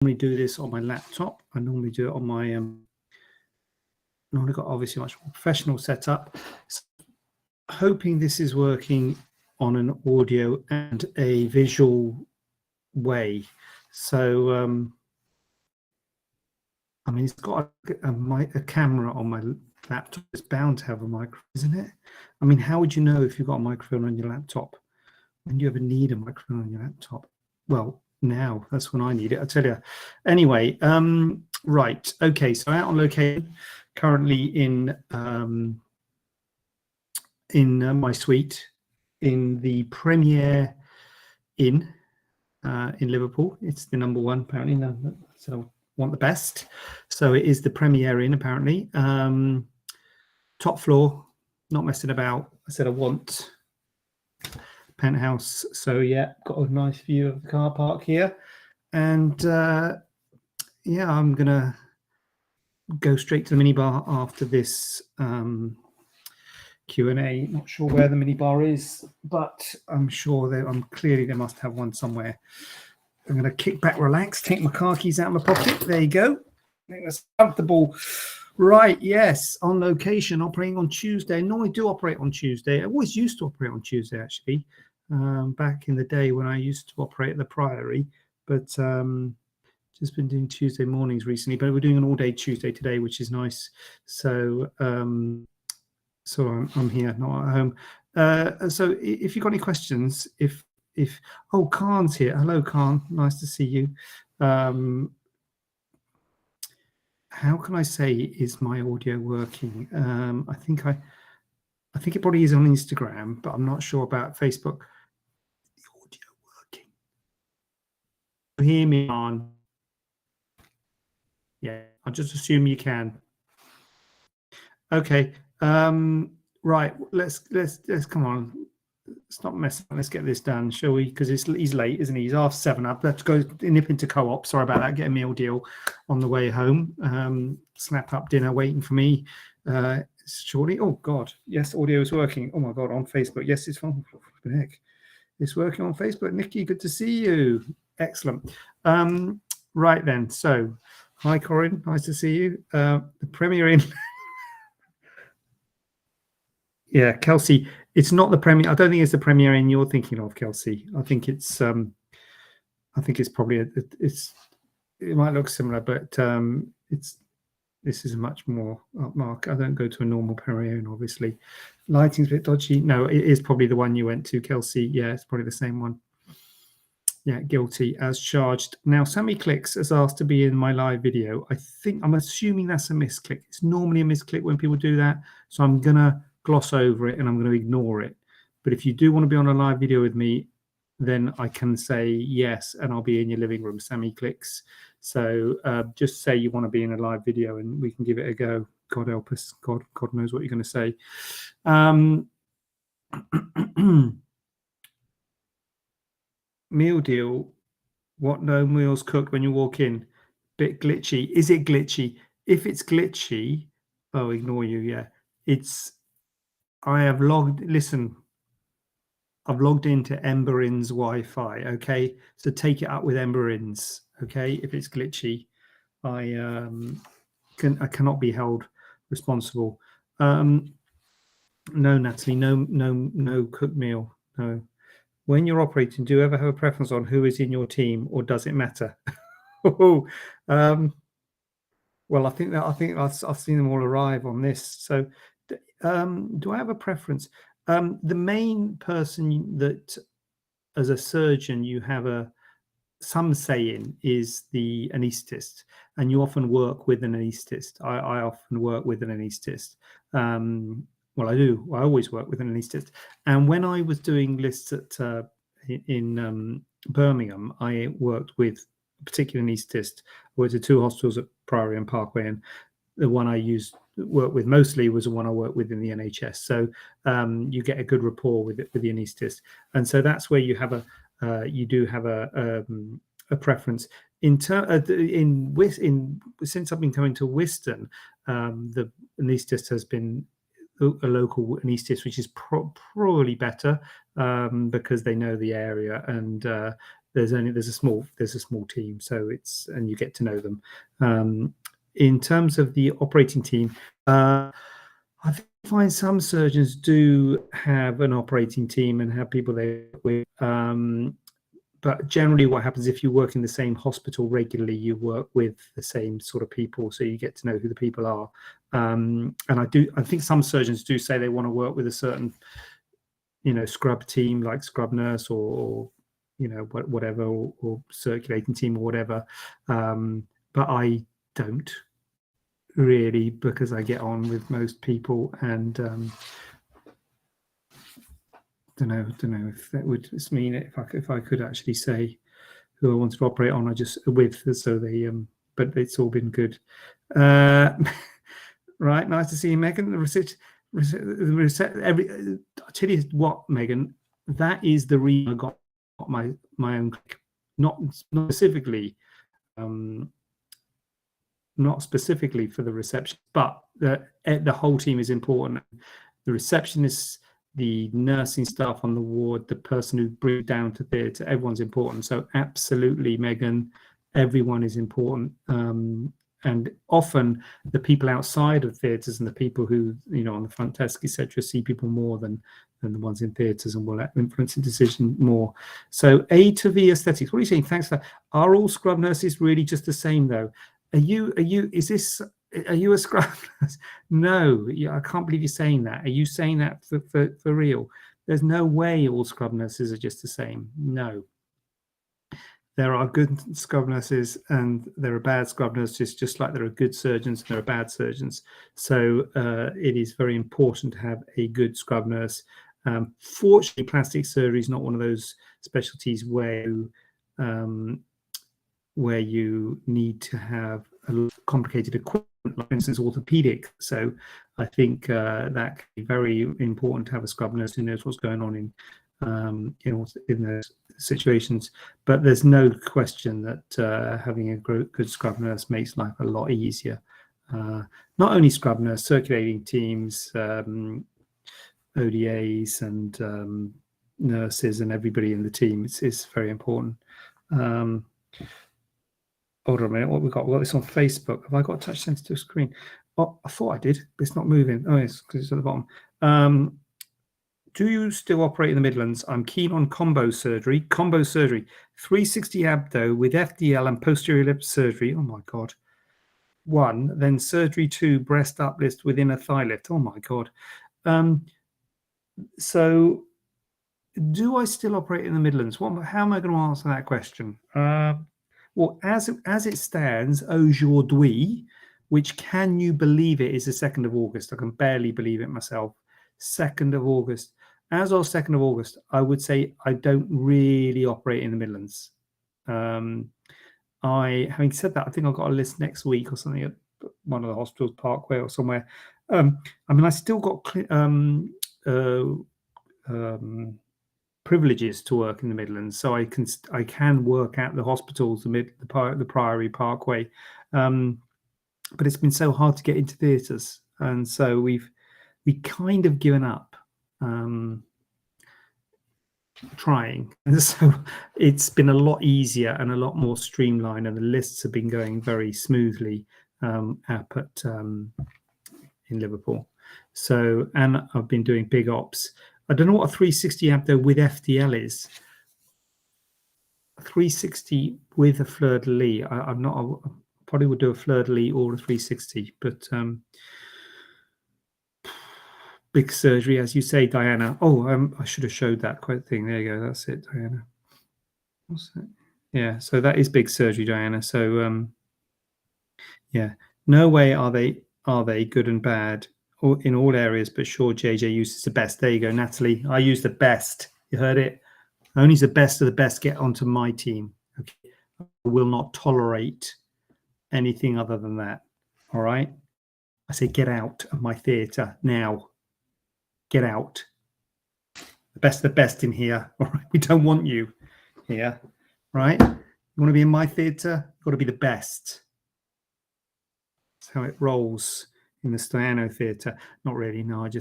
normally do this on my laptop. I normally do it on my normally got obviously much more professional setup. So hoping this is working on an audio and a visual way. So I mean, it's got a camera on my laptop. It's bound to have a microphone, isn't it? I mean, how would you know if you've got a microphone on your laptop? When do you ever need a microphone on your laptop? Well, now that's when I need it, I tell you. Anyway, right, okay, so out on location, currently in my suite in the Premier Inn in Liverpool. It's the #1 apparently. No, so I want the best. So it is the Premier Inn apparently. Top floor, not messing about. I said I want penthouse. So yeah, got a nice view of the car park here. And yeah, I'm gonna go straight to the minibar after this Q&A. Not sure where the minibar is, but I'm sure clearly they must have one somewhere. I'm gonna kick back, relax, take my car keys out of my pocket. There you go. I think that's comfortable. Right, yes, on location, operating on Tuesday. I normally do operate on Tuesday. I always used to operate on Tuesday, actually, back in the day when I used to operate at the Priory, but just been doing Tuesday mornings recently, but we're doing an all-day Tuesday today, which is nice. So so I'm here, not at home. So if you've got any questions, oh, Khan's here. Hello, Khan. Nice to see you. How can I say, is my audio working? I think it probably is on Instagram, but I'm not sure about Facebook. Is the audio working? You hear me on? Yeah, I'll just assume you can. Okay. Right. Let's come on. Stop messing. Let's get this done, shall we? Because he's late, isn't he? He's 7:30. I have to go nip into co-op. Sorry about that. Get a meal deal on the way home. Snap up dinner waiting for me shortly. Oh God, yes, audio is working. Oh my God, on Facebook. Yes, it's fine. What the heck? It's working on Facebook. Nikki, good to see you. Excellent. Right then. So, hi Corinne, nice to see you. The Premier Inn. Yeah, Kelsey, it's not the Premier. I don't think it's the Premier Inn you're thinking of, Kelsey. I think it's probably it might look similar, but this is a much more upmark. I don't go to a normal Premier Inn, obviously. Lighting's a bit dodgy. No, it is probably the one you went to, Kelsey. Yeah, it's probably the same one. Yeah, guilty as charged. Now, Sammy Clicks has asked to be in my live video. I'm assuming that's a misclick. It's normally a misclick when people do that, so I'm gonna gloss over it and I'm going to ignore it. But if you do want to be on a live video with me, then I can say yes, and I'll be in your living room, Sammy Clicks. So just say you want to be in a live video and we can give it a go. God help us. God knows what you're going to say. Meal deal. What no meals cooked when you walk in? Bit glitchy. Is it glitchy? If it's glitchy, oh, ignore you. Yeah, I have listen, I've logged into Ember Inn's Wi-Fi, okay? So take it up with Ember Inn's, okay? If it's glitchy, I cannot be held responsible. No, Natalie, no cooked meal, no. When you're operating, do you ever have a preference on who is in your team, or does it matter? Well, I think I've seen them all arrive on this. So, do I have a preference? The main person that, as a surgeon, you have some say in is the anaesthetist, and you often work with an anaesthetist. I often work with an anaesthetist. Well, I do. I always work with an anaesthetist. And when I was doing lists in Birmingham, I worked with a particular anaesthetist. I worked at 2 hospitals at Priory and Parkway, and the one I worked with mostly was the one I worked with in the NHS. So you get a good rapport with the anaesthetist, and so that's where you have you do have a preference. Since I've been coming to Wiston, the anaesthetist has been a local anaesthetist, which is probably better because they know the area, and there's a small team, so and you get to know them. In terms of the operating team, I find some surgeons do have an operating team and have people they work with. But generally what happens if you work in the same hospital regularly, you work with the same sort of people, so you get to know who the people are. And I think some surgeons do say they want to work with a certain, scrub team, like scrub nurse or whatever, or circulating team or whatever. But I don't really, because I get on with most people, and don't know if that would just mean it, if I could actually say who I wanted to operate on. I just so they but it's all been good. Right, nice to see you, Megan. I tell you what, Megan, that is the reason I got my own clinic. Not specifically for the reception, but the whole team is important. The receptionists, the nursing staff on the ward, the person who brings down to theatre, everyone's important. So absolutely, Megan, everyone is important. And often the people outside of theatres and the people who, on the front desk, etc., see people more than the ones in theatres and will influence the decision more. So A to V aesthetics. What are you saying? Thanks for that. Are all scrub nurses really just the same though? Are you a scrub nurse? No, I can't believe you're saying that. Are you saying that for real? There's no way all scrub nurses are just the same. No. There are good scrub nurses and there are bad scrub nurses, just like there are good surgeons and there are bad surgeons. So it is very important to have a good scrub nurse. Fortunately, plastic surgery is not one of those specialties where you need to have a complicated equipment, like for instance orthopedic. So I think that can be very important to have a scrub nurse who knows what's going on in those situations. But there's no question that having a good scrub nurse makes life a lot easier. Not only scrub nurse, circulating teams, ODAs and nurses and everybody in the team. It's very important. Hold on a minute, what we got? We've got this on Facebook. Have I got a touch sensitive screen? Oh, I thought I did, but it's not moving. Oh, it's because it's at the bottom. Do you still operate in the Midlands? I'm keen on combo surgery. 360 abdo with FDL and posterior lip surgery. Oh my God. 1, then surgery 2, breast uplift within a thigh lift. Oh my God. So do I still operate in the Midlands? How am I going to answer that question? Well, as it stands, aujourd'hui, which, can you believe it, is the 2nd of August. I can barely believe it myself. 2nd of August. As of 2nd of August, I would say I don't really operate in the Midlands. Having said that, I think I've got a list next week or something at one of the hospitals, Parkway or somewhere. I still got privileges to work in the Midlands, so I can work at the hospitals, the Priory, Parkway, but it's been so hard to get into theatres, and so we kind of given up trying, and so it's been a lot easier and a lot more streamlined, and the lists have been going very smoothly up at in Liverpool. So, and I've been doing big ops. I don't know what a 360 abdo with FDL is. 360 with a fleur-de-lis. I probably would do a fleur-de-lis or a 360, but big surgery, as you say, Diana. Oh, I should have showed that quite thing. There you go. That's it, Diana. What's that? Yeah, so that is big surgery, Diana. So yeah, no way are they good and bad in all areas, but sure, JJ uses the best. There you go, Natalie. I use the best. You heard it. Only the best of the best get onto my team. Okay, I will not tolerate anything other than that. All right. I say get out of my theatre now. Get out. The best of the best in here. All right. We don't want you here. Right. You want to be in my theatre? You've got to be the best. That's how it rolls in the Staiano theatre. Not really. No, it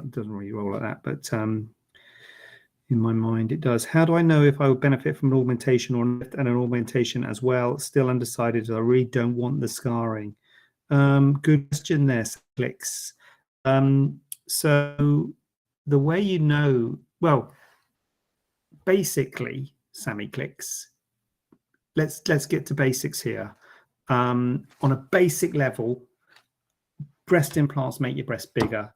doesn't really roll like that. But In my mind, it does. How do I know if I would benefit from an augmentation or and an augmentation as well? Still undecided. I really don't want the scarring. Good question there, Clicks. So the way you know, well, basically, Sammy Clicks, let's get to basics here. On a basic level, breast implants make your breast bigger.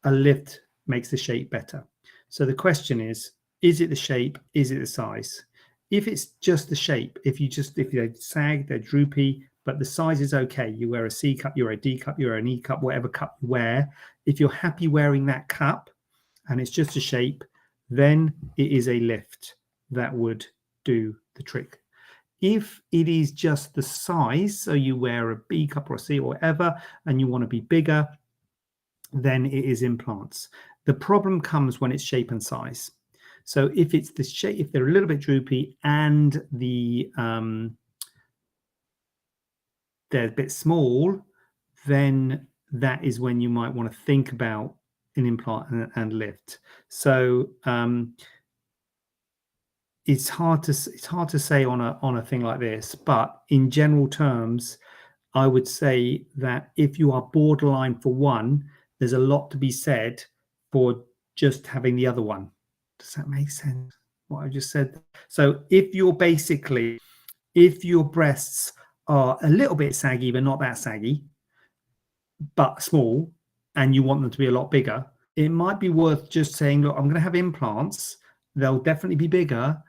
A lift makes the shape better. So the question is it the shape? Is it the size? If it's just the shape, if they sag, they're droopy, but the size is okay. You wear a C cup, you wear a D cup, you wear an E cup, whatever cup you wear. If you're happy wearing that cup and it's just a shape, then it is a lift that would do the trick. If it is just the size, so you wear a B cup or a C or whatever, and you want to be bigger, then it is implants. The problem comes when it's shape and size. So if it's the shape, if they're a little bit droopy and they're a bit small, then that is when you might want to think about an implant and lift. So it's hard to say on a thing like this, but in general terms, I would say that if you are borderline for one, there's a lot to be said for just having the other one. Does that make sense, what I just said? So if your breasts are a little bit saggy, but not that saggy, but small, and you want them to be a lot bigger, it might be worth just saying, look, I'm going to have implants. They'll definitely be bigger.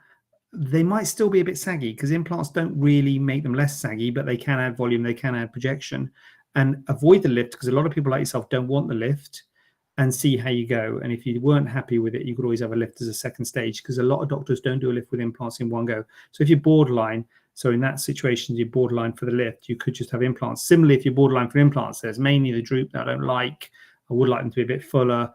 They might still be a bit saggy because implants don't really make them less saggy, but they can add volume, they can add projection, and avoid the lift because a lot of people like yourself don't want the lift, and see how you go. And if you weren't happy with it, you could always have a lift as a second stage because a lot of doctors don't do a lift with implants in one go. So if you're borderline, so in that situation, you're borderline for the lift, you could just have implants. Similarly, if you're borderline for implants, there's mainly the droop that I don't like. I would like them to be a bit fuller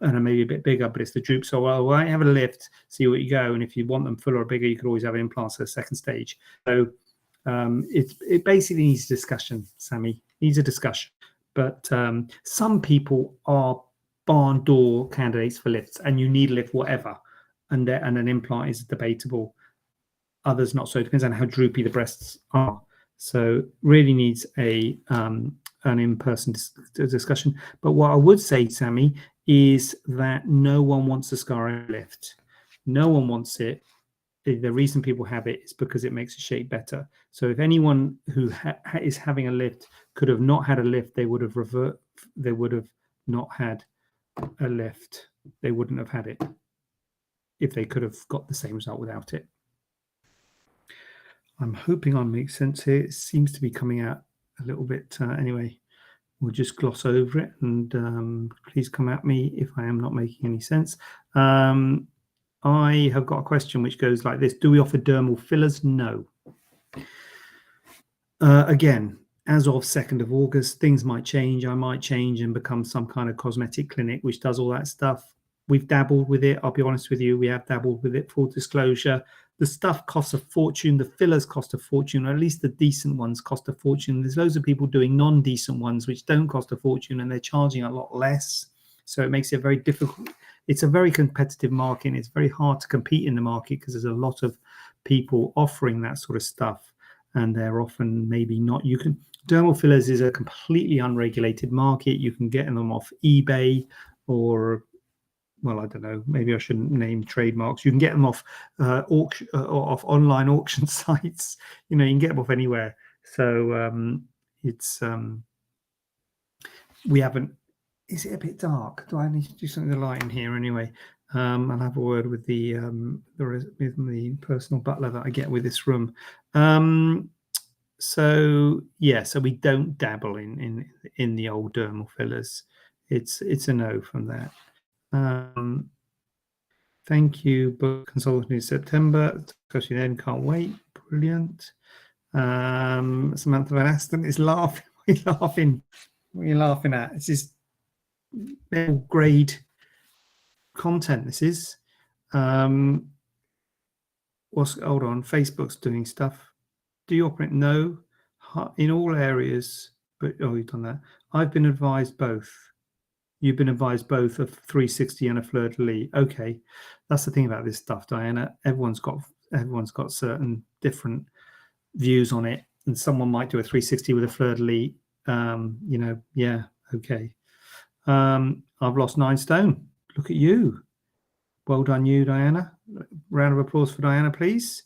and maybe a bit bigger, but it's the droop. So, well, why don't you have a lift, see where you go? And if you want them fuller or bigger, you could always have implants at a second stage. So it basically needs discussion, Sammy. Needs a discussion. But some people are barn door candidates for lifts, and you need a lift whatever, and an implant is debatable. Others not so. It depends on how droopy the breasts are. So really needs an in-person discussion. But what I would say, Sammy, is that no one wants a scarring lift. No one wants it. The reason people have it is because it makes the shape better. So if anyone who is having a lift could have not had a lift, they would have not had a lift. They wouldn't have had it if they could have got the same result without it. I'm hoping I make sense here. It seems to be coming out a little bit. Anyway, we'll just gloss over it, and please come at me if I am not making any sense. I have got a question which goes like this. Do we offer dermal fillers? No. Again, as of 2nd of August, things might change. I might change and become some kind of cosmetic clinic which does all that stuff. We've dabbled with it. I'll be honest with you. We have dabbled with it, full disclosure. The stuff costs a fortune. The fillers cost a fortune, or at least the decent ones cost a fortune. There's loads of people doing non-decent ones which don't cost a fortune, and they're charging a lot less. So it makes it very difficult. It's a very competitive market, and it's very hard to compete in the market because there's a lot of people offering that sort of stuff, and they're often maybe not. Dermal fillers is a completely unregulated market. You can get them off eBay or, well, I don't know, maybe I shouldn't name trademarks. You can get them off auction, off online auction sites. You can get them off anywhere. So we haven't. Is it a bit dark? Do I need to do something with the light in here anyway? I'll have a word with the personal butler that I get with this room. So we don't dabble in the old dermal fillers. It's a no from that. Thank you, book consultant in September. Especially then, can't wait. Brilliant. Samantha Van Aston is laughing. What are you laughing at? This is middle grade content. This is. Hold on. Facebook's doing stuff. Do you operate? No, in all areas. But you've done that. I've been advised both. You've been advised both a 360 and a fleur-de-lis. Okay, that's the thing about this stuff, Diana. Everyone's got certain different views on it, and someone might do a 360 with a fleur-de-lis. You know, yeah, okay. I've lost 9 stone. Look at you. Well done, you, Diana. Round of applause for Diana, please.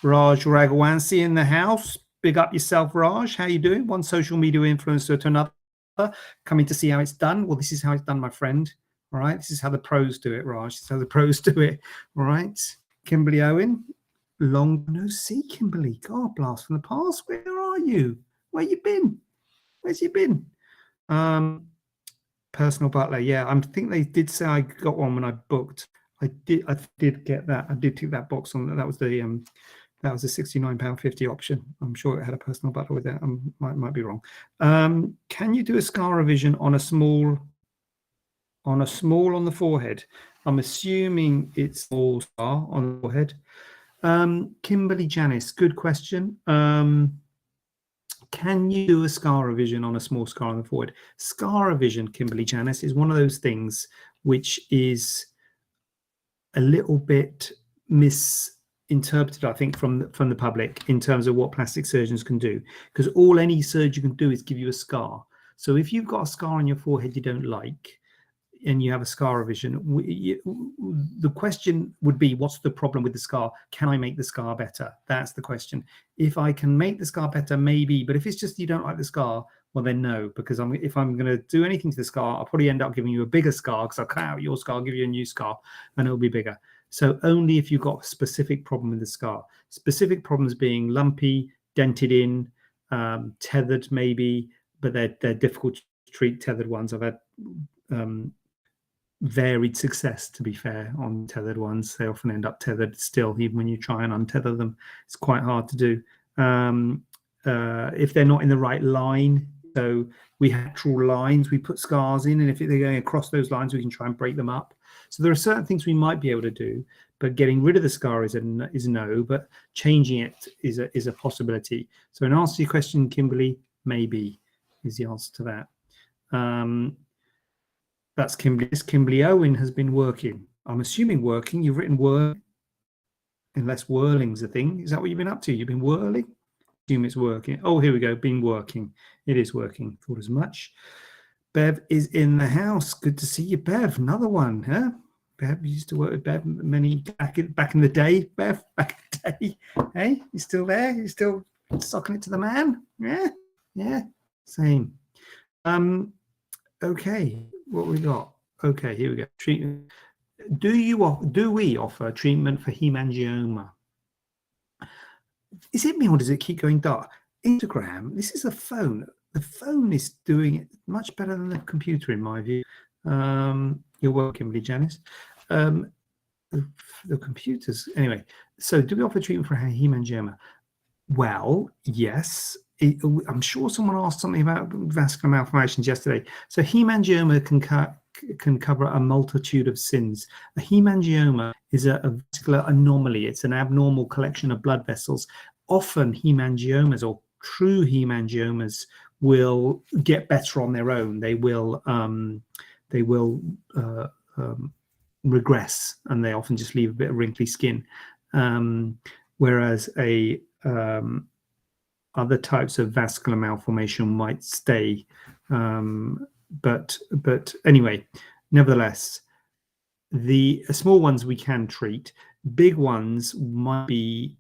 Raj Raghawansi in the house. Big up yourself, Raj. How you doing? One social media influencer to another. Coming to see how it's done. Well, this is how it's done, my friend. All right. This is how the pros do it, Raj. This is how the pros do it. All right. Kimberly Owen. Long no see, Kimberly. God, blast from the past. Where are you? Where you been? Where's you been? Personal butler. Yeah, I think they did say I got one when I booked. I did get that. I did tick that box on that. Was the that was a £69.50 option. I'm sure it had a personal butler with it. I might be wrong. Can you do a scar revision on a small on the forehead? I'm assuming it's small scar on the forehead. Kimberly Janice, good question. Can you do a scar revision on a small scar on the forehead? Scar revision, Kimberly Janice, is one of those things which is a little bit misinterpreted, I think, from the public in terms of what plastic surgeons can do, because all any surgeon can do is give you a scar. So if you've got a scar on your forehead you don't like and you have a scar revision, the question would be, what's the problem with the scar? Can I make the scar better? That's the question. If I can make the scar better, maybe, but if it's just you don't like the scar, well then no, because if I'm going to do anything to the scar, I'll probably end up giving you a bigger scar, because I'll cut out your scar, give you a new scar, and it'll be bigger. So only if you've got a specific problem with the scar. Specific problems being lumpy, dented in, tethered maybe, but they're difficult to treat, tethered ones. I've had varied success, to be fair, on tethered ones. They often end up tethered still, even when you try and untether them. It's quite hard to do. If they're not in the right line, so we have actual lines we put scars in, and if they're going across those lines, we can try and break them up. So there are certain things we might be able to do, but getting rid of the scar is no, but changing it is a possibility. So in answer to your question, Kimberly, maybe is the answer to that. That's Kimberly. Kimberly Owen has been working. I'm assuming working. You've written whirl, unless whirling's a thing. Is that what you've been up to? You've been whirling? I assume it's working. Oh, here we go. Been working. It is working. Thought as much. Bev is in the house. Good to see you, Bev. Another one, huh? Bev, you used to work with Bev many back in the day. Bev, back in the day. Hey, you still there? You still socking it to the man? Yeah, yeah. Same. Okay. What we got? Okay, here we go. Treatment. Do we offer treatment for hemangioma? Is it me or does it keep going dark? Instagram. This is a phone. The phone is doing it much better than the computer, in my view. You're welcome, Lee Janice. The computers. Anyway, so do we offer treatment for hemangioma? Well, yes. I'm sure someone asked something about vascular malformations yesterday. So hemangioma can cover a multitude of sins. A hemangioma is a vascular anomaly. It's an abnormal collection of blood vessels. Often hemangiomas, or true hemangiomas, will get better on their own. They will regress, and they often just leave a bit of wrinkly skin. Whereas other types of vascular malformation might stay, but anyway, nevertheless, the small ones we can treat. Big ones might be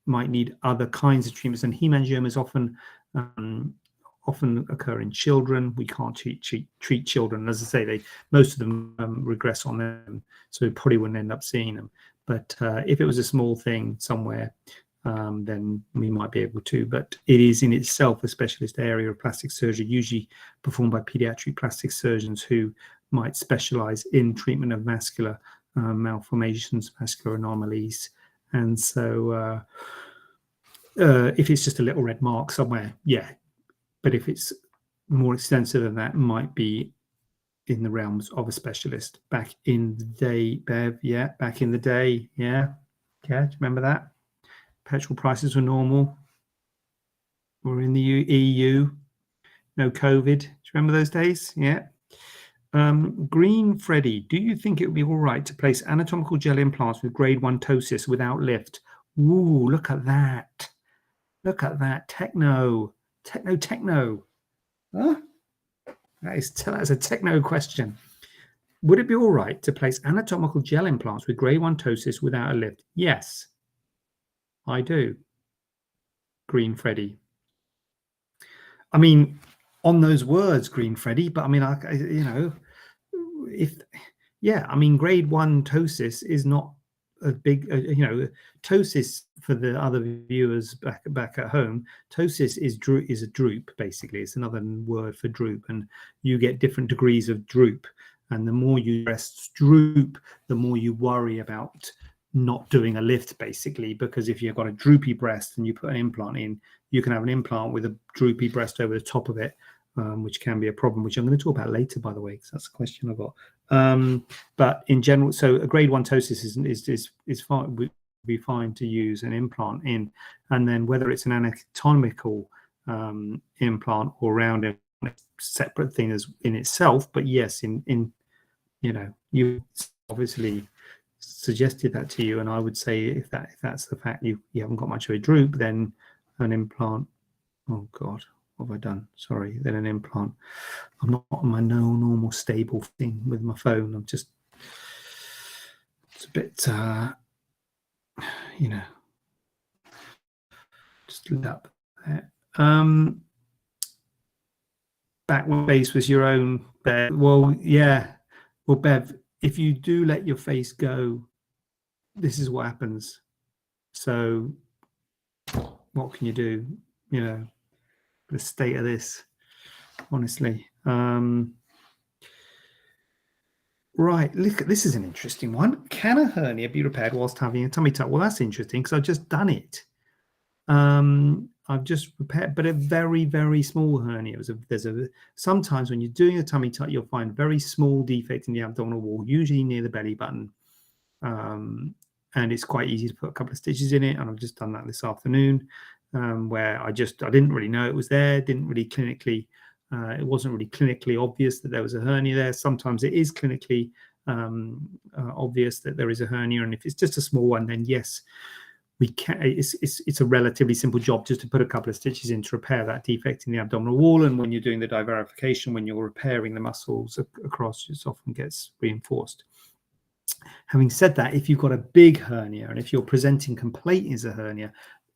might need other kinds of treatments, and hemangiomas often occur in children. We can't treat children. As I say, most of them regress on them, so we probably wouldn't end up seeing them. But if it was a small thing somewhere, then we might be able to. But it is in itself a specialist area of plastic surgery, usually performed by pediatric plastic surgeons who might specialize in treatment of vascular malformations, vascular anomalies. And so if it's just a little red mark somewhere, yeah. But if it's more extensive than that, it might be in the realms of a specialist. Back in the day, Bev, yeah, back in the day, yeah. Yeah, do you remember that? Petrol prices were normal. We're in the EU. No COVID. Do you remember those days? Yeah. Green Freddy, do you think it would be all right to place anatomical gel implants with grade 1 ptosis without lift? Ooh, look at that. Look at that. Techno. Huh? That's a techno question. Would it be all right to place anatomical gel implants with grade 1 ptosis without a lift? Yes, I do. Green Freddy. I mean, on those words, Green Freddy, but I mean, you know, I mean, grade 1 ptosis is not a big, you know, ptosis for the other viewers back at home. Ptosis is a droop, basically. It's another word for droop, and you get different degrees of droop. And the more you breasts droop, the more you worry about not doing a lift, basically, because if you've got a droopy breast and you put an implant in, you can have an implant with a droopy breast over the top of it, which can be a problem, which I'm going to talk about later, by the way, because that's a question I've got. But in general, so a grade 1 ptosis is fine, would be fine to use an implant in, and then whether it's an anatomical implant or round implant, separate thing as in itself. But yes, in you know, you obviously suggested that to you, and I would say if that's the fact you haven't got much of a droop, then an implant. Oh God, what have I done? Sorry, then an implant. I'm not on my normal stable thing with my phone. I'm just, it's a bit, you know, just lit up there. Back when face was your own, Bev. Well, yeah. Well, Bev, if you do let your face go, this is what happens. So what can you do? You know, the state of this, honestly. Right, look, this is an interesting one. Can a hernia be repaired whilst having a tummy tuck? Well, that's interesting because I've just done it. I've just repaired, but a very, very small hernia. Sometimes when you're doing a tummy tuck, you'll find very small defect in the abdominal wall, usually near the belly button. And it's quite easy to put a couple of stitches in it. And I've just done that this afternoon, where I didn't really know it was there. It wasn't really clinically obvious that there was a hernia there. Sometimes it is clinically obvious that there is a hernia, and if it's just a small one, then yes, we can. It's a relatively simple job just to put a couple of stitches in to repair that defect in the abdominal wall. And when you're doing the diverification, when you're repairing the muscles across, it often gets reinforced. Having said that, if you've got a big hernia and if you're presenting complaint as a hernia,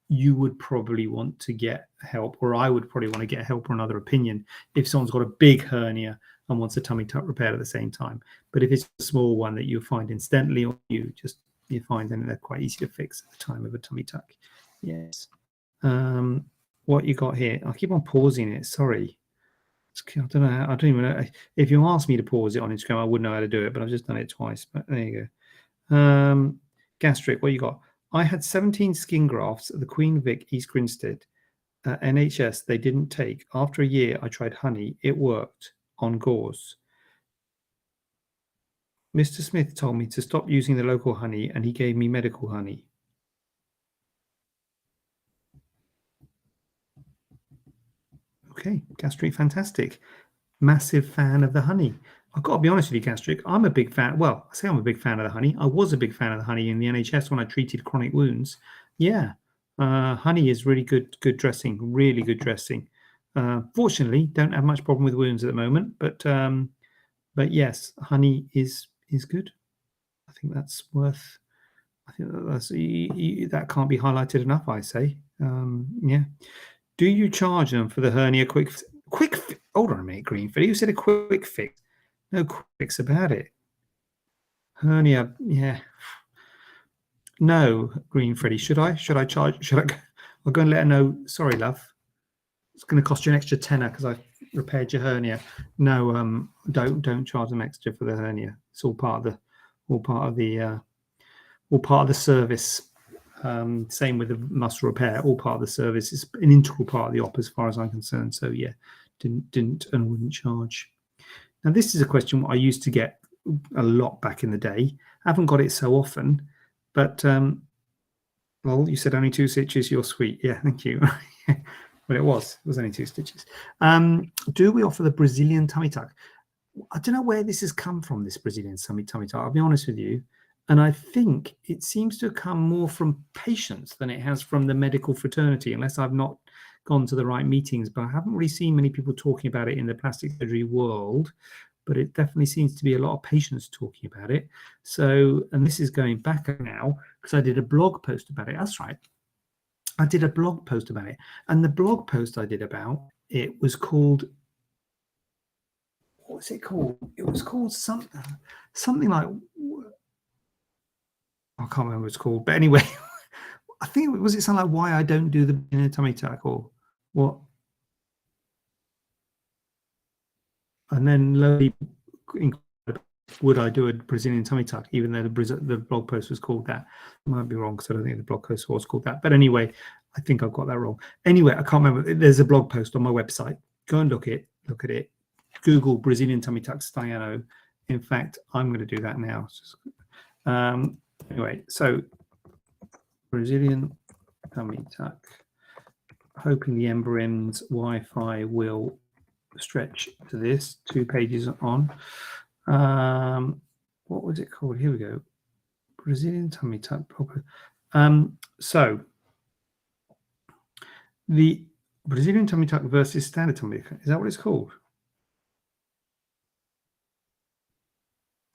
you would probably want to get help, or I would probably want to get help or another opinion if someone's got a big hernia and wants a tummy tuck repaired at the same time. But if it's a small one that you find incidentally, or you find, then they're quite easy to fix at the time of a tummy tuck. Yes. What you got here? I keep on pausing it. Sorry. I don't know. I don't even know. If you asked me to pause it on Instagram, I wouldn't know how to do it, but I've just done it twice. But there you go. Gastric, what you got? I had 17 skin grafts at the Queen Vic East Grinstead. NHS, they didn't take. After a year, I tried honey. It worked on gauze. Mr. Smith told me to stop using the local honey, and he gave me medical honey. Okay, Gastric, fantastic. Massive fan of the honey. I've got to be honest with you, Gastric. I'm a big fan. Well, I say I'm a big fan of the honey. I was a big fan of the honey in the NHS when I treated chronic wounds. Yeah, honey is really good dressing. Really good dressing. Fortunately, don't have much problem with wounds at the moment. But yes, honey is good. I think that's worth. I think that can't be highlighted enough. I say, yeah. Do you charge them for the hernia quick? Hold on a minute, Greenfield. You said a quick fix. No quick fix about it. Hernia, yeah. No, Green Freddy. Should I charge? I'll go and let her know. Sorry, love. It's going to cost you an extra tenner because I repaired your hernia. No, don't charge them extra for the hernia. It's all part of the service. Same with the muscle repair. All part of the service. It's an integral part of the op, as far as I'm concerned. So yeah, didn't and wouldn't charge. Now this is a question I used to get a lot back in the day. I haven't got it so often, but well, you said only 2 stitches. You're sweet. Yeah, thank you. Well, it was only 2 stitches. Do we offer the Brazilian tummy tuck? I don't know where this has come from, this Brazilian tummy tuck. I'll be honest with you. And I think it seems to have come more from patients than it has from the medical fraternity, unless I've not gone to the right meetings. But I haven't really seen many people talking about it in the plastic surgery world. But it definitely seems to be a lot of patients talking about it. So, and this is going back now because I did a blog post about it. That's right. I did a blog post about it. And the blog post I did about it was called, what was it called? It was called something like, I can't remember what it's called. But anyway, I think, was it something like why I don't do the tummy tuck or what? And then lowly, would I do a Brazilian tummy tuck, even though the blog post was called that? I might be wrong because I don't think the blog post was called that. But anyway, I think I've got that wrong. Anyway, I can't remember. There's a blog post on my website. Go and look at it. Google Brazilian tummy tuck Staiano. In fact, I'm going to do that now. Anyway, so Brazilian tummy tuck. Hoping the Emberim's Wi-Fi will stretch to this. 2 pages on. What was it called? Here we go. Brazilian tummy tuck. So the Brazilian tummy tuck versus standard tummy tuck. Is that what it's called?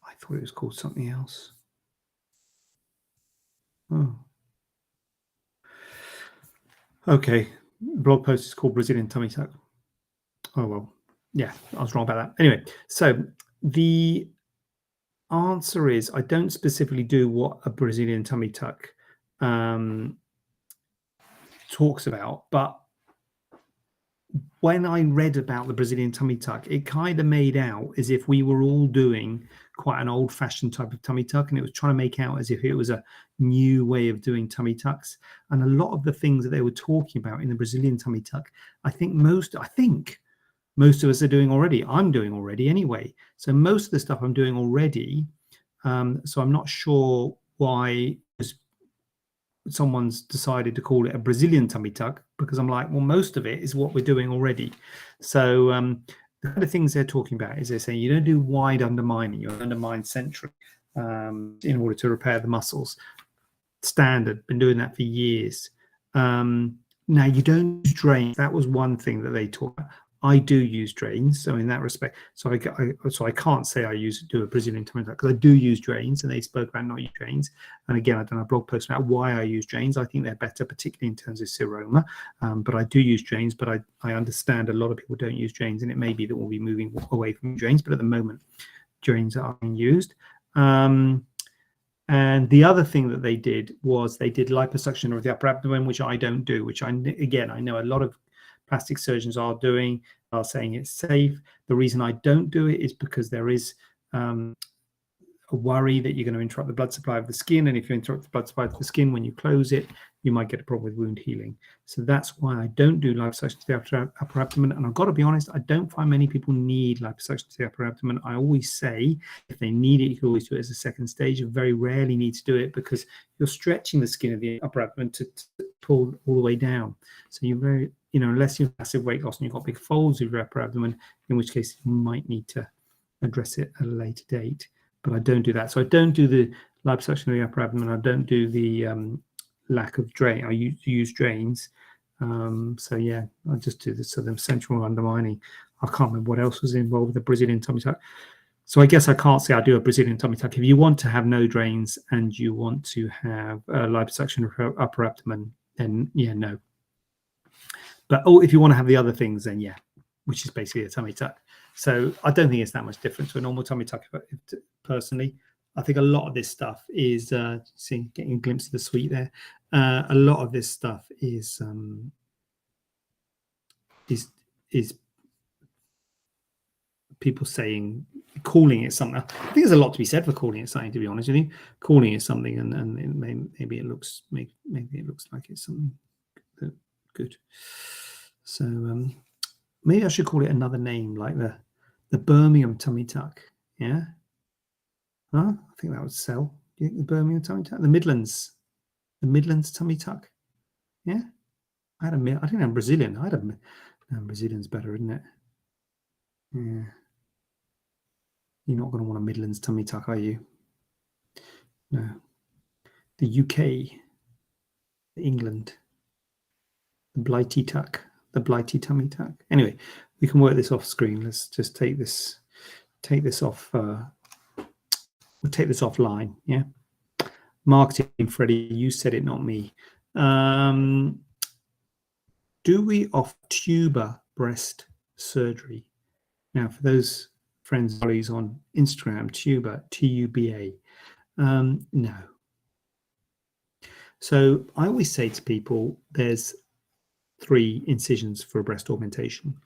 I thought it was called something else. Oh. Okay. Blog post is called Brazilian tummy tuck. Oh, well. Yeah, I was wrong about that. Anyway, so the answer is I don't specifically do what a Brazilian tummy tuck talks about, but when I read about the Brazilian tummy tuck, it kind of made out as if we were all doing quite an old-fashioned type of tummy tuck, and it was trying to make out as if it was a new way of doing tummy tucks. And a lot of the things that they were talking about in the Brazilian tummy tuck, I think most of us are doing already. I'm doing already anyway. So most of the stuff I'm doing already. So I'm not sure why someone's decided to call it a Brazilian tummy tuck, because I'm like, well, most of it is what we're doing already. So the kind of things they're talking about is they're saying you don't do wide undermining, you undermine centrally in order to repair the muscles. Standard, been doing that for years. Now you don't use drains. That was one thing that they talked about. I do use drains, so in that respect, so I can't say I do a Brazilian tummy tuck because I do use drains, and they spoke about not using drains. And again, I've done a blog post about why I use drains. I think they're better, particularly in terms of seroma. But I do use drains, but I understand a lot of people don't use drains, and it may be that we'll be moving away from drains. But at the moment, drains are being used. And the other thing that they did was they did liposuction of the upper abdomen, which I don't do, which I know a lot of plastic surgeons are doing, are saying it's safe. The reason I don't do it is because there is a worry that you're going to interrupt the blood supply of the skin. And if you interrupt the blood supply of the skin when you close it, you might get a problem with wound healing. So that's why I don't do liposuction to the upper abdomen. And I've got to be honest, I don't find many people need liposuction to the upper abdomen. I always say if they need it, you can always do it as a second stage. You very rarely need to do it because you're stretching the skin of the upper abdomen to pull all the way down. So you're very, unless you have massive weight loss and you've got big folds of your upper abdomen, in which case you might need to address it at a later date. But I don't do that. So I don't do the liposuction of the upper abdomen. I don't do the lack of drain. I use drains. So yeah, I just do this. So the central undermining. I can't remember what else was involved with the Brazilian tummy tuck. So I guess I can't say I do a Brazilian tummy tuck. If you want to have no drains and you want to have liposuction of upper abdomen, then yeah, no. But if you want to have the other things, then yeah, which is basically a tummy tuck. So I don't think it's that much different to a normal tummy tuck. Personally, I think a lot of this stuff is getting a glimpse of the suite there. A lot of this stuff is people calling it something. I think there's a lot to be said for calling it something. To be honest with you, calling it something, and maybe it looks like it's something good. So maybe I should call it another name, like the Birmingham tummy tuck. Yeah. Huh? I think that would sell. Do you think the Birmingham tummy tuck? The Midlands tummy tuck. Yeah. I think I'm Brazilian. Brazilian's better, isn't it? Yeah. You're not going to want a Midlands tummy tuck, are you? No. The UK, England, the Blighty tuck, the Blighty tummy tuck. Anyway, we can work this off screen. Let's just take this off. We'll take this offline. Yeah. Marketing, Freddie, you said it, not me. Do we offer TUBA breast surgery? Now, for those friends, colleagues on Instagram, TUBA, TUBA. No. So I always say to people, there's 3 incisions for a breast augmentation.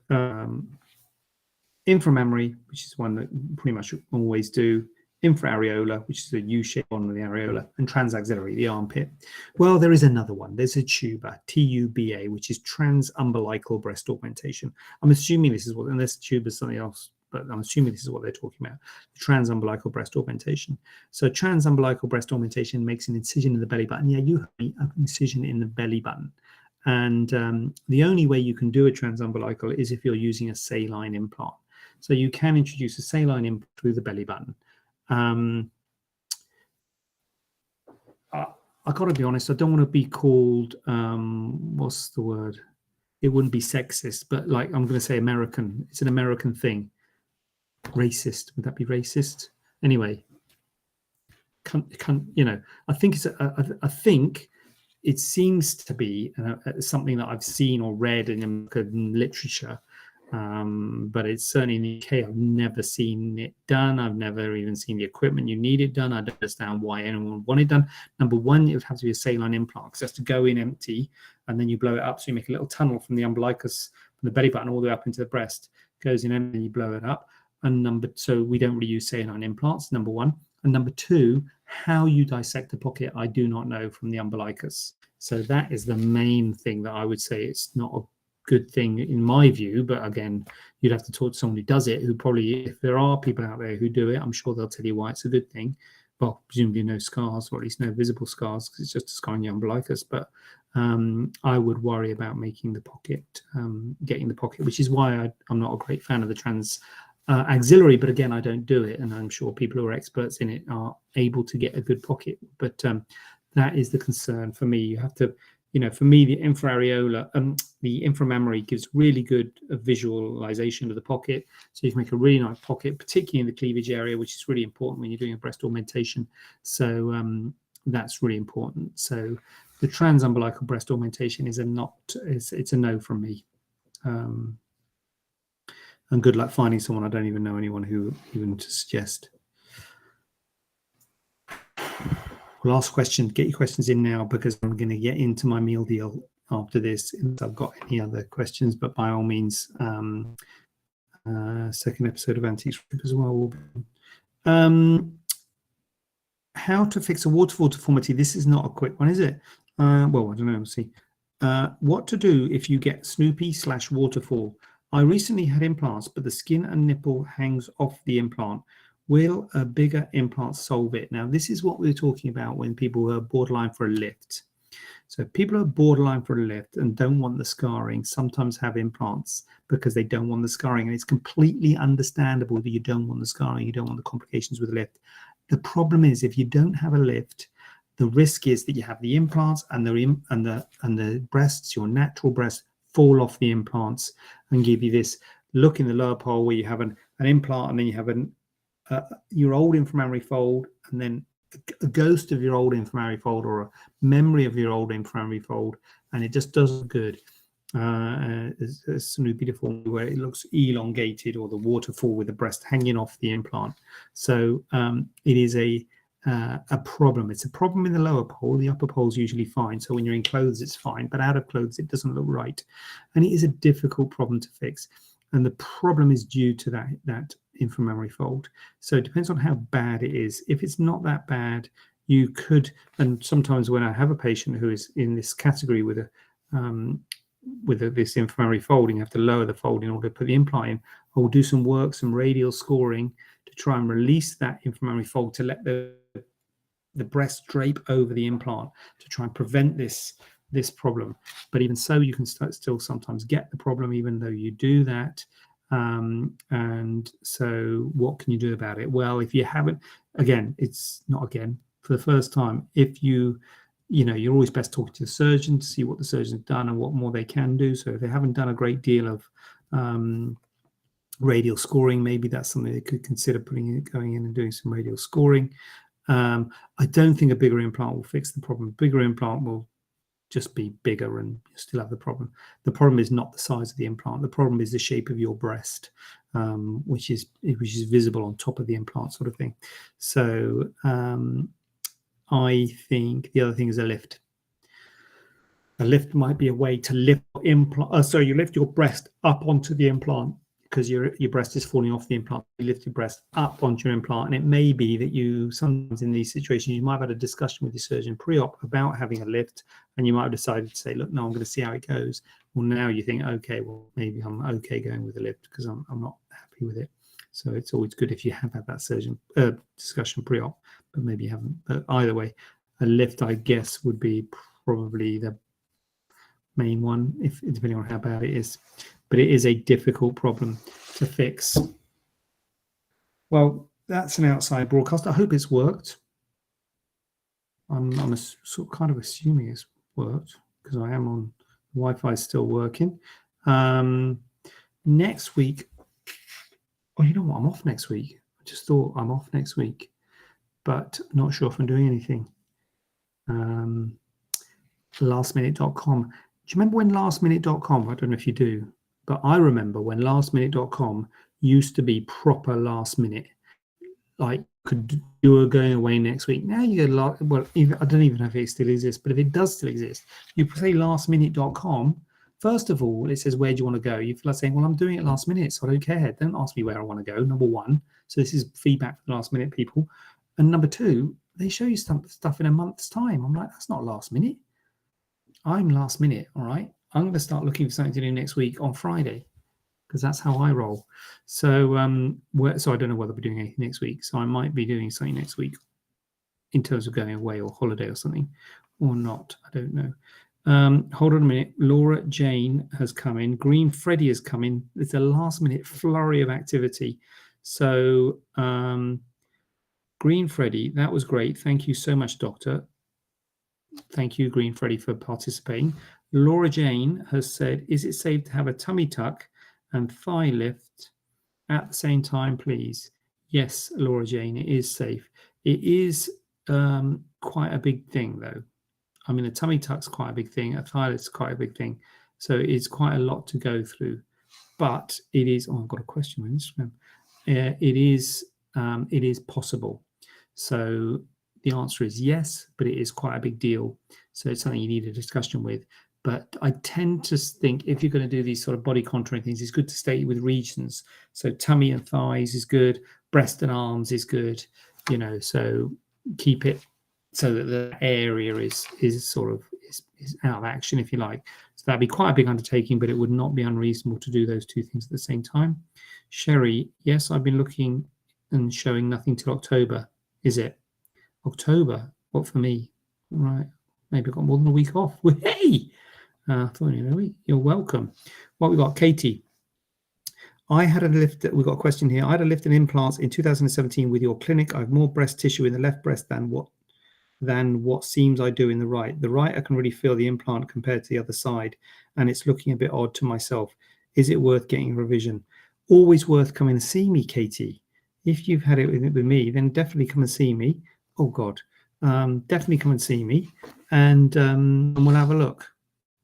Inframammary, which is one that pretty much always do. Infraareolar, which is a U-shaped one with the areola, and transaxillary, the armpit. Well, there is another one. There's a TUBA, TUBA, which is transumbilical breast augmentation. I'm assuming this is what, unless TUBA is something else, but I'm assuming this is what they're talking about, the transumbilical breast augmentation. So transumbilical breast augmentation makes an incision in the belly button. Yeah, you have an incision in the belly button. And the only way you can do a transumbilical is if you're using a saline implant. So you can introduce a saline implant through the belly button. I got to be honest, I don't want to be called, what's the word? It wouldn't be sexist, but like I'm going to say American. It's an American thing. Racist. Would that be racist? Anyway, you know, I think it's I think it seems to be something that I've seen or read in American literature. But it's certainly in the UK, I've never seen it done. I've never even seen the equipment you need it done. I don't understand why anyone would want it done. Number one, it would have to be a saline implant because it has to go in empty and then you blow it up. So you make a little tunnel from the umbilicus, from the belly button all the way up into the breast, goes in empty and you blow it up. And so we don't really use saline implants, number one. And number two, how you dissect the pocket, I do not know from the umbilicus. So that is the main thing that I would say it's not a good thing in my view, but again, you'd have to talk to someone who does it, who probably, if there are people out there who do it, I'm sure they'll tell you why it's a good thing. Well, presumably no scars, or at least no visible scars, because it's just a scar in the umbilicus. But I would worry about making the pocket, getting the pocket, which is why I'm not a great fan of the trans axillary. But again, I don't do it, and I'm sure people who are experts in it are able to get a good pocket. But that is the concern for me. You have to, you know, for me, the infraareolar, the inframammary gives really good visualization of the pocket. So you can make a really nice pocket, particularly in the cleavage area, which is really important when you're doing a breast augmentation. So that's really important. So the transumbilical breast augmentation is it's a no from me. And good luck finding someone. I don't even know anyone who even to suggest. Last question. Get your questions in now because I'm going to get into my meal deal after this. If I've got any other questions, but by all means, second episode of Antiques as well. How to fix a waterfall deformity? This is not a quick one, is it? Well, I don't know. We'll see. What to do if you get Snoopy/waterfall? I recently had implants, but the skin and nipple hangs off the implant. Will a bigger implant solve it? Now, this is what we're talking about when people are borderline for a lift. So people who are borderline for a lift and don't want the scarring sometimes have implants because they don't want the scarring. And it's completely understandable that you don't want the scarring, you don't want the complications with the lift. The problem is if you don't have a lift, the risk is that you have the implants and the breasts, your natural breasts, fall off the implants and give you this look in the lower pole where you have an implant and then you have your old inframammary fold and then a ghost of your old inframammary fold or a memory of your old inframammary fold, and it just doesn't good. It's a Snoopy deformity where it looks elongated, or the waterfall with the breast hanging off the implant. So it is a problem. It's a problem in the lower pole. The upper pole is usually fine. So when you're in clothes, it's fine, but out of clothes, it doesn't look right. And it is a difficult problem to fix. And the problem is due to that inframammary fold. So it depends on how bad it is. If it's not that bad, you could, and sometimes when I have a patient who is in this category with this inframammary folding, you have to lower the fold in order to put the implant in. I will do some work, some radial scoring to try and release that inframammary fold to let the breast drape over the implant to try and prevent this problem. But even so, you can still sometimes get the problem even though you do that. And so what can you do about it? Well, if you haven't, again, it's not again, for the first time, if you're always best talking to the surgeon to see what the surgeon's done and what more they can do. So if they haven't done a great deal of radial scoring, maybe that's something they could consider going in and doing some radial scoring. I don't think a bigger implant will fix the problem. Bigger implant will just be bigger and you still have the problem. The problem is not the size of the implant. The problem is the shape of your breast, which is visible on top of the implant, sort of thing. So I think the other thing is a lift. A lift might be a way to lift you lift your breast up onto the implant, because your breast is falling off the implant. You lift your breast up onto your implant, and it may be that you sometimes in these situations you might have had a discussion with your surgeon pre-op about having a lift, and you might have decided to say, look, no, I'm going to see how it goes. Well, now you think, okay, well, maybe I'm okay going with a lift because I'm not happy with it. So it's always good if you have had that surgeon discussion pre-op, but maybe you haven't. But either way, a lift, I guess, would be probably the main one, if depending on how bad it is. But it is a difficult problem to fix. Well, that's an outside broadcast. I hope it's worked. I'm kind of assuming it's worked because I am on Wi-Fi, still working. Next week, oh, you know what? I'm off next week. I just thought I'm off next week, but not sure if I'm doing anything. Lastminute.com. Do you remember when Lastminute.com? I don't know if you do, but I remember when Lastminute.com used to be proper last minute. Like, you were going away next week. Now you go, well, I don't even know if it still exists, but if it does still exist, you say Lastminute.com. First of all, it says, where do you want to go? You feel like saying, well, I'm doing it last minute, so I don't care. Don't ask me where I want to go, number one. So this is feedback for the last minute people. And number two, they show you stuff in a month's time. I'm like, that's not last minute. I'm last minute, all right? I'm going to start looking for something to do next week on Friday, because that's how I roll. So so I don't know whether we're doing anything next week. So I might be doing something next week in terms of going away or holiday or something, or not. I don't know. Hold on a minute. Laura Jane has come in. Green Freddy has come in. It's a last-minute flurry of activity. So Green Freddy, that was great. Thank you so much, Doctor. Thank you, Green Freddy, for participating. Laura Jane has said, is it safe to have a tummy tuck and thigh lift at the same time, please? Yes, Laura Jane, it is safe. It is quite a big thing, though. I mean, a tummy tuck's quite a big thing. A thigh lift's quite a big thing. So it's quite a lot to go through. But it is, oh, I've got a question on Instagram. It is possible. So the answer is yes, but it is quite a big deal. So it's something you need a discussion with. But I tend to think if you're going to do these sort of body contouring things, it's good to stay with regions. So tummy and thighs is good. Breast and arms is good. So keep it so that the area is out of action, if you like. So that'd be quite a big undertaking, but it would not be unreasonable to do those two things at the same time. Sherry, yes, I've been looking and showing nothing till October. Is it? October? What for me? Right. Maybe I've got more than a week off. Hey! I thought, you're welcome. What we got? Katie. I had a lift. We've got a question here. I had a lift and implants in 2017 with your clinic. I have more breast tissue in the left breast than what seems I do in the right. The right, I can really feel the implant compared to the other side, and it's looking a bit odd to myself. Is it worth getting revision? Always worth coming and see me, Katie. If you've had it with me, then definitely come and see me. Oh, God. Definitely come and see me, and we'll have a look.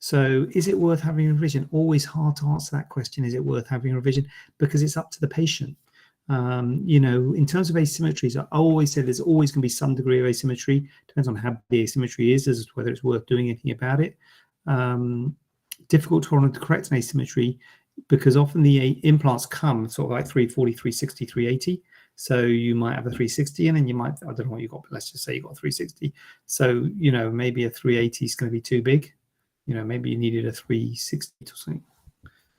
So is it worth having a revision? Always hard to answer that question. Is it worth having a revision? Because it's up to the patient. In terms of asymmetries, I always say there's always going to be some degree of asymmetry. Depends on how the asymmetry is as to whether it's worth doing anything about it. Difficult to correct an asymmetry because often the implants come sort of like 340, 360, 380. So you might have a 360 and then you might, I don't know what you got, but let's just say you got a 360. So, maybe a 380 is going to be too big. Maybe you needed a 360 or something.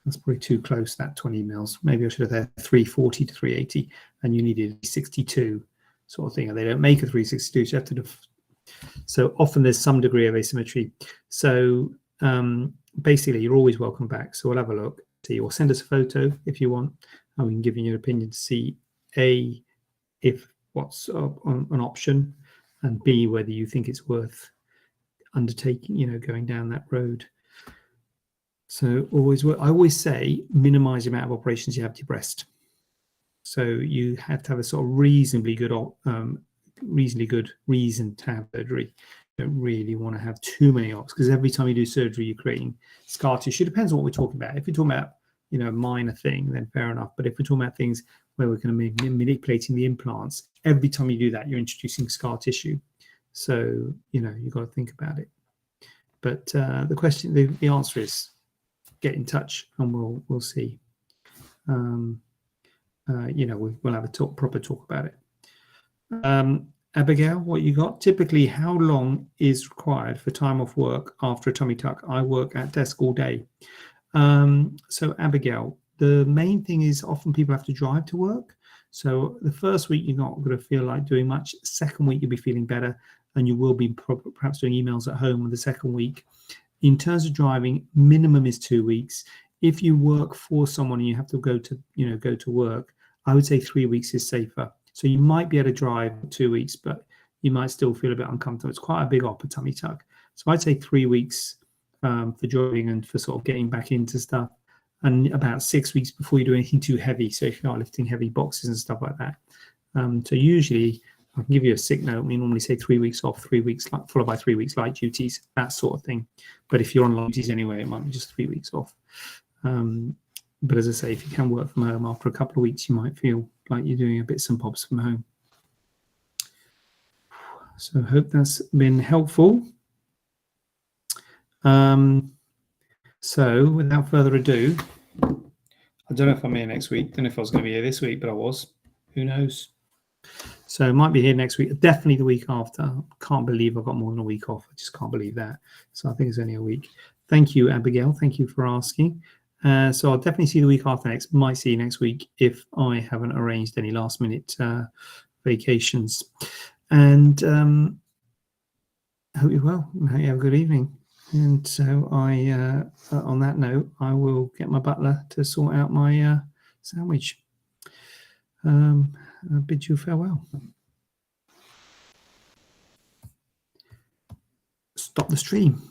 That's probably too close, that 20 mils. Maybe I should have had 340 to 380 and you needed a 62 sort of thing. And they don't make a 362, so you have to so often there's some degree of asymmetry. So basically, you're always welcome back. So we'll have a look. see, or send us a photo if you want, and we can give you your opinion to see if what's an option, and B, whether you think it's worth undertaking, going down that road. So I always say minimize the amount of operations you have to your breast. So you have to have a sort of reasonably good reason to have surgery. You don't really want to have too many ops, because every time you do surgery, you're creating scar tissue. Depends on what we're talking about. If we're talking about a minor thing, then fair enough. But if we're talking about things where we're going to be manipulating the implants, every time you do that, you're introducing scar tissue. So you've got to think about it. But the answer is get in touch, and we'll see. We'll have a proper talk about it. Abigail, what you got? Typically, how long is required for time off work after a tummy tuck? I work at desk all day. So Abigail, the main thing is often people have to drive to work. So the first week you're not going to feel like doing much. Second week you'll be feeling better, and you will be perhaps doing emails at home the second week. In terms of driving, minimum is 2 weeks. If you work for someone and you have to go to work, I would say 3 weeks is safer. So you might be able to drive 2 weeks, but you might still feel a bit uncomfortable. It's quite a big op, a tummy tuck. So I'd say 3 weeks for driving and for sort of getting back into stuff, and about 6 weeks before you do anything too heavy. So if you are lifting heavy boxes and stuff like that. So usually I can give you a sick note. We normally say 3 weeks off, 3 weeks followed by 3 weeks light duties, that sort of thing. But if you're on light duties anyway, it might be just 3 weeks off. But as I say, if you can work from home after a couple of weeks, you might feel like you're doing a bits and bobs from home. So I hope that's been helpful. So without further ado, I don't know if I'm here next week. Don't know if I was going to be here this week, but I was. Who knows? So I might be here next week. Definitely the week after. Can't believe I've got more than a week off. I just can't believe that. So I think it's only a week. Thank you, Abigail. Thank you for asking. So I'll definitely see you the week after next. Might see you next week if I haven't arranged any last minute vacations. And hope you're well. I hope you have a good evening. And so on that note, I will get my butler to sort out my sandwich. I bid you farewell. Stop the stream.